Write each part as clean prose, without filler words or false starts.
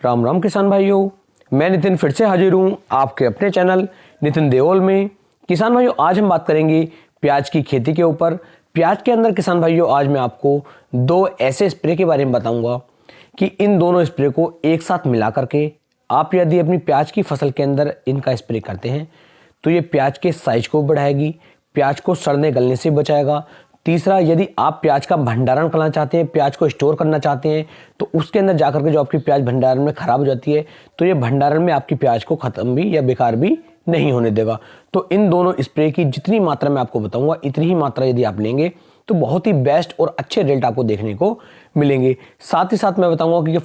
राम राम किसान भाइयों, मैं नितिन फिर से हाजिर हूँ आपके अपने चैनल नितिन देओल में। किसान भाइयों, आज हम बात करेंगे प्याज की खेती के ऊपर। प्याज के अंदर किसान भाइयों आज मैं आपको दो ऐसे स्प्रे के बारे में बताऊंगा कि इन दोनों स्प्रे को एक साथ मिला करके आप यदि अपनी प्याज की फसल के अंदर इनका स्प्रे करते हैं तो ये प्याज के साइज को बढ़ाएगी, प्याज को सड़ने गलने से बचाएगा। तीसरा, यदि आप प्याज का भंडारण करना चाहते हैं, प्याज को स्टोर करना चाहते हैं, तो उसके अंदर जाकर के जो आपकी प्याज भंडारण में खराब हो जाती है तो ये भंडारण में आपकी प्याज को खत्म भी या बेकार भी नहीं होने देगा। तो इन दोनों स्प्रे की जितनी मात्रा मैं आपको बताऊंगा इतनी ही मात्रा यदि आप लेंगे तो बहुत ही बेस्ट और अच्छे रिजल्ट आपको देखने को मिलेंगे। साथ ही साथ मैं बताऊंगा कि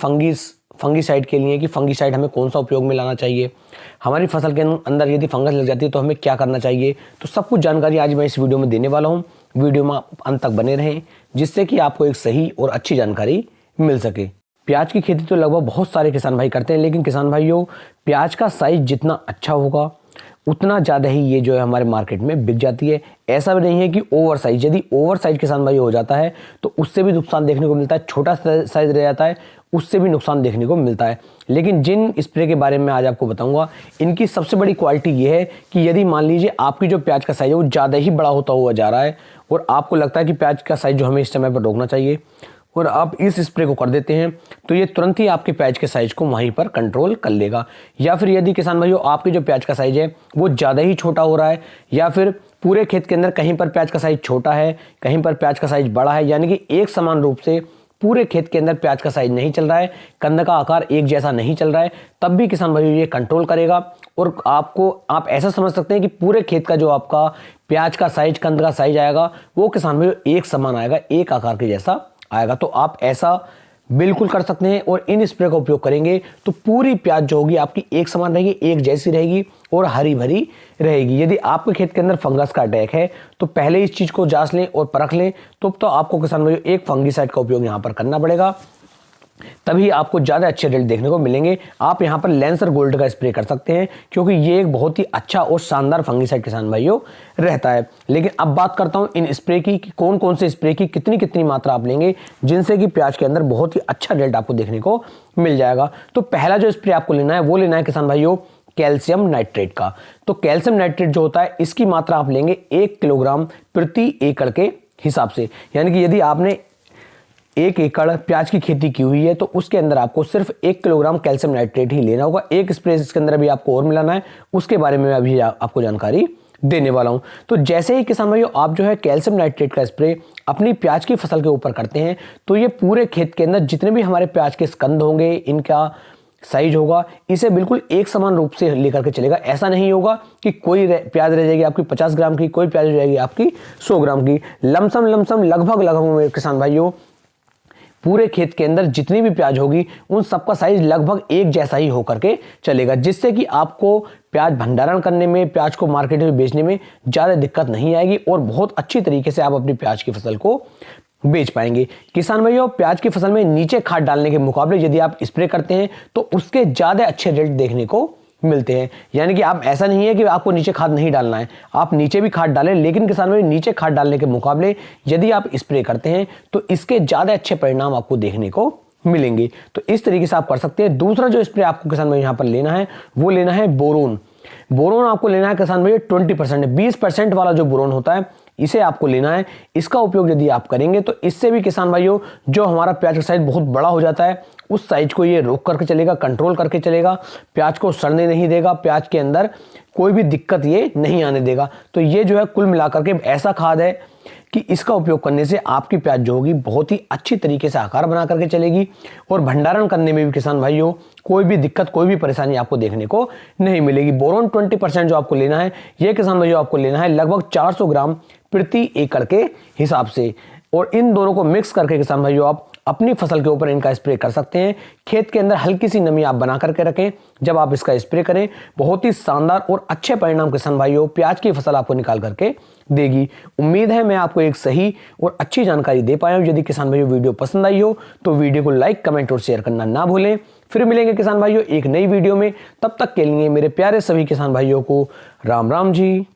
फंगीसाइड के लिए कि फंगीसाइड हमें कौन सा उपयोग में लाना चाहिए, हमारी फसल के अंदर यदि फंगस लग जाती है तो हमें क्या करना चाहिए। तो सब कुछ जानकारी आज मैं इस वीडियो में देने वाला हूं। वीडियो में अंत तक बने रहें जिससे कि आपको एक सही और अच्छी जानकारी मिल सके। प्याज की खेती तो लगभग बहुत सारे किसान भाई करते हैं, लेकिन किसान भाइयों प्याज का साइज जितना अच्छा होगा उतना ज़्यादा ही ये जो है हमारे मार्केट में बिक जाती है। ऐसा भी नहीं है कि ओवर साइज, यदि ओवर साइज किसान भाई हो जाता है तो उससे भी नुकसान देखने को मिलता है, छोटा साइज रह जाता है उससे भी नुकसान देखने को मिलता है। लेकिन जिन स्प्रे के बारे में आज आपको बताऊंगा इनकी सबसे बड़ी क्वालिटी ये है कि यदि मान लीजिए आपकी जो प्याज का साइज है वो ज़्यादा ही बड़ा होता हुआ जा रहा है और आपको लगता है कि प्याज का साइज जो हमें इस समय पर रोकना चाहिए और आप इस स्प्रे को कर देते हैं तो ये तुरंत ही आपके प्याज के साइज को वहीं पर कंट्रोल कर लेगा। या फिर यदि किसान भाइयों आपके जो प्याज का साइज है वो ज़्यादा ही छोटा हो रहा है या फिर पूरे खेत के अंदर कहीं पर प्याज का साइज छोटा है, कहीं पर प्याज का साइज बड़ा है, यानी कि एक समान रूप से पूरे खेत के अंदर प्याज का साइज नहीं चल रहा है, कंद का आकार एक जैसा नहीं चल रहा है, तब भी किसान भाइयों ये कंट्रोल करेगा और आप ऐसा समझ सकते हैं कि पूरे खेत का जो आपका प्याज का साइज, कंद का साइज आएगा वो किसान भाइयों एक समान आएगा, एक आकार के जैसा आएगा। तो आप ऐसा बिल्कुल कर सकते हैं और इन स्प्रे का उपयोग करेंगे तो पूरी प्याज जो होगी आपकी एक समान रहेगी, एक जैसी रहेगी और हरी भरी रहेगी। यदि आपके खेत के अंदर फंगस का अटैक है तो पहले इस चीज को जांच लें और परख लें, तो आपको किसान भाइयों एक फंगीसाइड का उपयोग यहाँ पर करना पड़ेगा, तभी आपको ज़्यादा अच्छे रिजल्ट देखने को मिलेंगे। आप यहाँ पर लैंसर गोल्ड का स्प्रे कर सकते हैं क्योंकि ये एक बहुत ही अच्छा और शानदार फंगीसाइड किसान भाइयों रहता है। लेकिन अब बात करता हूँ इन स्प्रे की कि कौन कौन से स्प्रे की कितनी कितनी मात्रा आप लेंगे जिनसे कि प्याज के अंदर बहुत ही अच्छा रिजल्ट आपको देखने को मिल जाएगा। तो पहला जो स्प्रे आपको लेना है वो लेना है किसान भाइयों कैल्शियम नाइट्रेट का। तो कैल्शियम नाइट्रेट जो होता है इसकी मात्रा आप लेंगे 1 किलोग्राम प्रति एकड़ के हिसाब से, यानी कि यदि आपने 1 एकड़ प्याज की खेती की हुई है तो उसके अंदर आपको सिर्फ 1 किलोग्राम कैल्शियम नाइट्रेट ही लेना होगा। एक स्प्रे इसके अंदर अभी आपको और मिलाना है, उसके बारे में अभी आपको जानकारी देने वाला हूं। तो जैसे ही किसान भाइयों आप जो है कैल्शियम नाइट्रेट का स्प्रे अपनी प्याज की फसल के ऊपर करते हैं तो ये पूरे खेत के अंदर जितने भी हमारे प्याज के स्कंद होंगे, इनका साइज होगा, इसे बिल्कुल एक समान रूप से लेकर के चलेगा। ऐसा नहीं होगा कि कोई प्याज रह जाएगी आपकी 50 ग्राम की, कोई प्याज रह जाएगी आपकी 100 ग्राम की। लमसम लगभग किसान भाइयों पूरे खेत के अंदर जितनी भी प्याज होगी उन सबका साइज लगभग एक जैसा ही होकर के चलेगा, जिससे कि आपको प्याज भंडारण करने में, प्याज को मार्केट में बेचने में ज़्यादा दिक्कत नहीं आएगी और बहुत अच्छी तरीके से आप अपनी प्याज की फसल को बेच पाएंगे। किसान भाइयों प्याज की फसल में नीचे खाद डालने के मुकाबले यदि आप स्प्रे करते हैं तो उसके ज़्यादा अच्छे रिजल्ट देखने को मिलते हैं। यानी कि आप ऐसा नहीं है कि आपको नीचे खाद नहीं डालना है, आप नीचे भी खाद डालें, लेकिन किसान भाई नीचे खाद डालने के मुकाबले यदि आप स्प्रे करते हैं तो इसके ज़्यादा अच्छे परिणाम आपको देखने को मिलेंगे। तो इस तरीके से आप कर सकते हैं। दूसरा जो स्प्रे आपको किसान भाई यहाँ पर लेना है वो लेना है बोरोन। बोरोन आपको लेना है किसान भाई 20%, 20% वाला जो बोरोन होता है इसे आपको लेना है। इसका उपयोग यदि आप करेंगे तो इससे भी किसान भाइयों जो हमारा प्याज का साइज बहुत बड़ा हो जाता है उस साइज को ये रोक करके चलेगा, कंट्रोल करके चलेगा, प्याज को सड़ने नहीं देगा, प्याज के अंदर कोई भी दिक्कत ये नहीं आने देगा। तो ये जो है कुल मिलाकर के ऐसा खाद है कि इसका उपयोग करने से आपकी प्याज जो होगी बहुत ही अच्छी तरीके से आकार बना करके चलेगी और भंडारण करने में भी किसान भाइयों कोई भी दिक्कत, कोई भी परेशानी आपको देखने को नहीं मिलेगी। बोरोन 20% जो आपको लेना है ये किसान भाइयों आपको लेना है लगभग 400 ग्राम प्रति एकड़ के हिसाब से और इन दोनों को मिक्स करके किसान भाइयों आप अपनी फसल के ऊपर इनका स्प्रे कर सकते हैं। खेत के अंदर हल्की सी नमी आप बना करके रखें, जब आप इसका स्प्रे करें बहुत ही शानदार और अच्छे परिणाम किसान भाइयों प्याज की फसल आपको निकाल करके देगी। उम्मीद है मैं आपको एक सही और अच्छी जानकारी दे पाया हूं। यदि किसान भाइयों वीडियो पसंद आई हो तो वीडियो को लाइक, कमेंट और शेयर करना ना भूलें। फिर मिलेंगे किसान भाइयों एक नई वीडियो में, तब तक के लिए मेरे प्यारे सभी किसान भाइयों को राम राम जी।